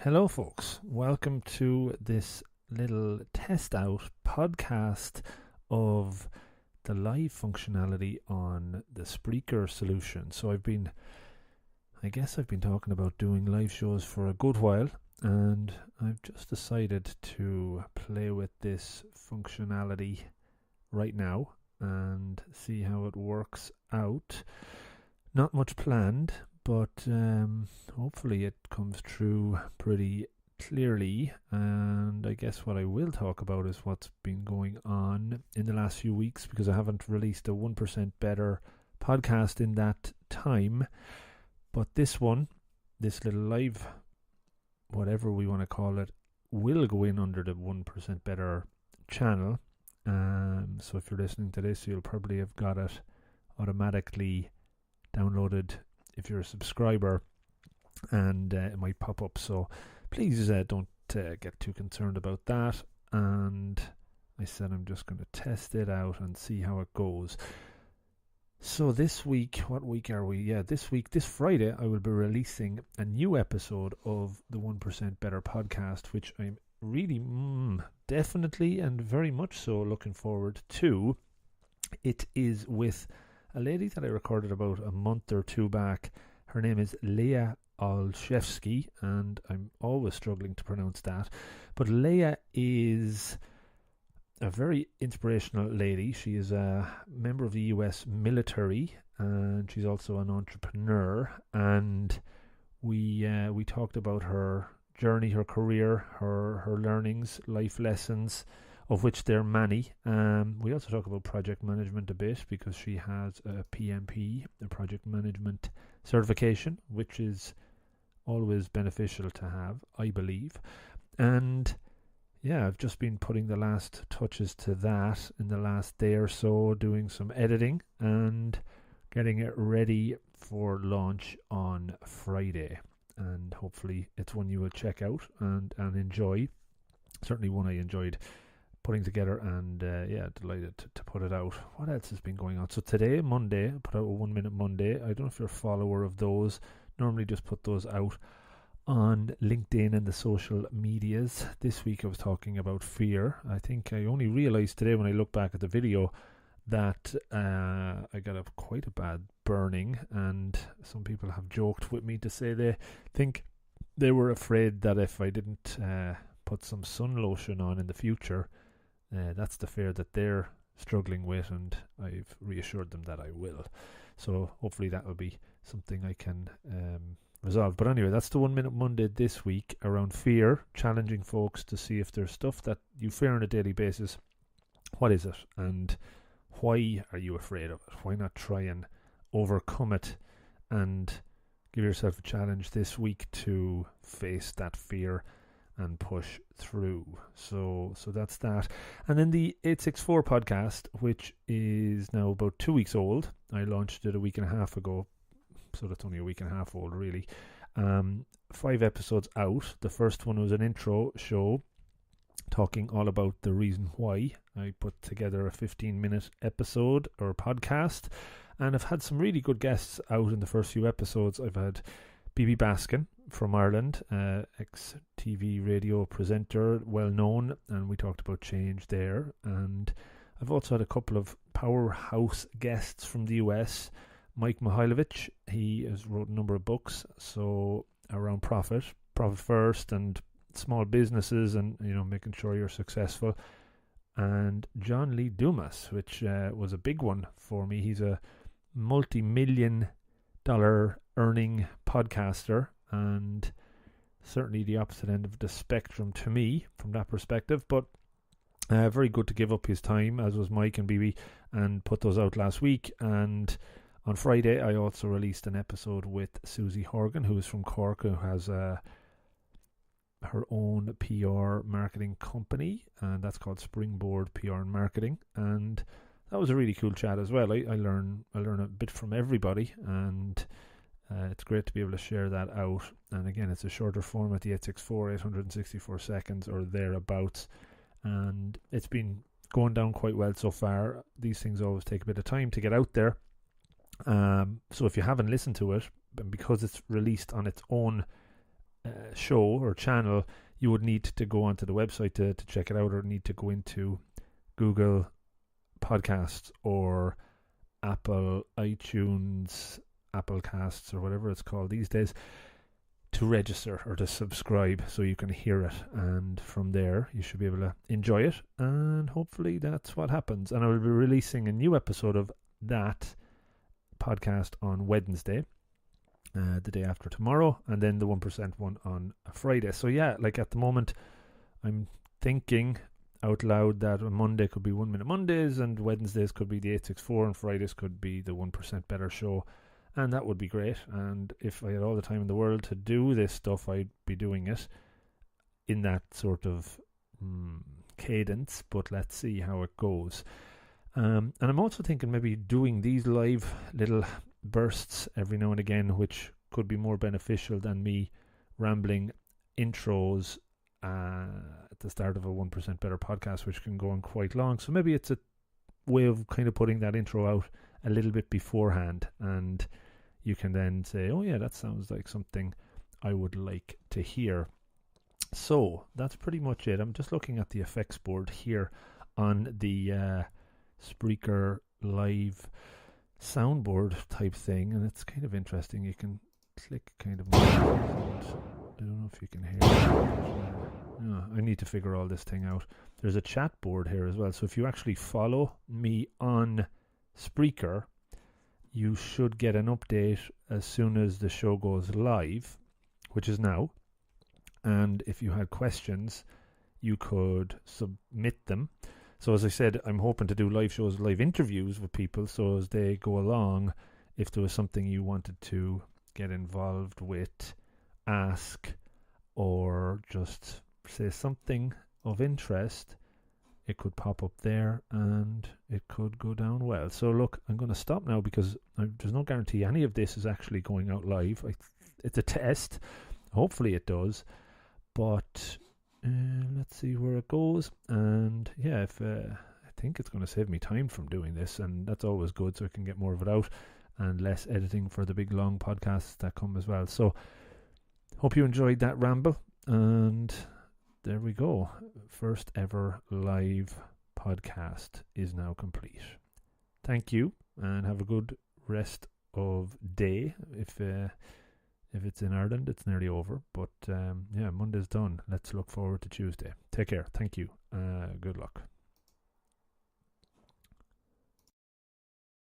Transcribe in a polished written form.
Hello, folks. Welcome to this little test out podcast of the live functionality on the Spreaker solution. So I've been talking about doing live shows for a good while, and I've just decided to play with this functionality right now and see how it works out. Not much planned, but hopefully it comes through pretty clearly. And I guess what I will talk about is what's been going on in the last few weeks, because I haven't released a 1% Better podcast in that time. But this little live, whatever we want to call it, will go in under the 1% Better channel. So if you're listening to this, you'll probably have got it automatically downloaded if you're a subscriber, and it might pop up. So please don't get too concerned about that. And I said I'm just going to test it out and see how it goes. So this week, what week are we? Yeah, this Friday, I will be releasing a new episode of the 1% Better podcast, which I'm really definitely and very much so looking forward to. It is with a lady that I recorded about a month or two back. Her name is Leah Olszewski, and I'm always struggling to pronounce that. But Leah is a very inspirational lady. She is a member of the US military, and she's also an entrepreneur. And we talked about her journey, her career, her learnings, life lessons, of which there are many. We also talk about project management a bit, because she has a PMP, a project management certification, which is always beneficial to have, I believe. And yeah, I've just been putting the last touches to that in the last day or so, doing some editing and getting it ready for launch on Friday. And hopefully it's one you will check out and enjoy. Certainly one I enjoyed putting together, and delighted to put it out. What else has been going on? So today, Monday, I put out a 1 Minute Monday. I don't know if you're a follower of those. Normally just put those out on LinkedIn and the social medias. This week I was talking about fear. I think I only realized today when I look back at the video that I got quite a bad burning, and some people have joked with me to say they think they were afraid that if I didn't put some sun lotion on in the future, that's the fear that they're struggling with, and I've reassured them that I will. So hopefully that will be something I can resolve. But anyway, that's the 1 Minute Monday this week around fear, challenging folks to see if there's stuff that you fear on a daily basis. What is it, and why are you afraid of it? Why not try and overcome it and give yourself a challenge this week to face that fear and push through. So that's that. And then the 864 podcast, which is now about 2 weeks old. I launched it a week and a half ago, so that's only a week and a half old really. 5 episodes out. The first one was an intro show talking all about the reason why. I put together a 15-minute episode or podcast, and I've had some really good guests out in the first few episodes. I've had BB Baskin from Ireland, ex-TV radio presenter, well known, and we talked about change there. And I've also had a couple of powerhouse guests from the US. Mike Mihailovich, he has wrote a number of books, so around profit first, and small businesses, and making sure you're successful. And John Lee Dumas, which was a big one for me. He's a multi-million-dollar earning podcaster, and certainly the opposite end of the spectrum to me from that perspective, but very good to give up his time, as was Mike and BB, and put those out last week. And on Friday I also released an episode with Susie Horgan, who is from Cork, who has her own PR marketing company, and that's called Springboard PR and Marketing. And that was a really cool chat as well. I learn a bit from everybody, and it's great to be able to share that out. And again, it's a shorter format, the 864, 864 seconds or thereabouts, and it's been going down quite well so far. These things always take a bit of time to get out there, so if you haven't listened to it, because it's released on its own show or channel, you would need to go onto the website to check it out, or need to go into Google Podcasts or Apple iTunes, Apple Casts, or whatever it's called these days, to register or to subscribe so you can hear it. And from there, you should be able to enjoy it. And hopefully that's what happens. And I will be releasing a new episode of that podcast on Wednesday, the day after tomorrow, and then the 1% one on a Friday. So yeah, like at the moment, I'm thinking out loud that Monday could be 1 Minute Mondays, and Wednesdays could be the 864, and Fridays could be the 1% Better show. And that would be great. And if I had all the time in the world to do this stuff, I'd be doing it in that sort of cadence. But let's see how it goes. And I'm also thinking maybe doing these live little bursts every now and again, which could be more beneficial than me rambling intros at the start of a 1% Better podcast, which can go on quite long. So maybe it's a way of kind of putting that intro out a little bit beforehand, and you can then say, oh yeah, that sounds like something I would like to hear. So that's pretty much it. I'm just looking at the effects board here on the Spreaker Live soundboard type thing, and it's kind of interesting. You can click kind of, I don't know if you can hear it. I need to figure all this thing out. There's a chat board here as well, so if you actually follow me on Spreaker, you should get an update as soon as the show goes live, which is now. And if you had questions, you could submit them. So as I said, I'm hoping to do live shows, live interviews with people, so as they go along, if there was something you wanted to get involved with, ask, or just say something of interest, it could pop up there and it could go down well. So look, I'm going to stop now because there's no guarantee any of this is actually going out live. It's a test. Hopefully it does. But let's see where it goes. And yeah, if I think it's going to save me time from doing this, and that's always good, so I can get more of it out and less editing for the big long podcasts that come as well. So hope you enjoyed that ramble, and there we go. First ever live podcast is now complete. Thank you, and have a good rest of day. If it's in Ireland, it's nearly over. But yeah, Monday's done. Let's look forward to Tuesday. Take care. Thank you. Good luck.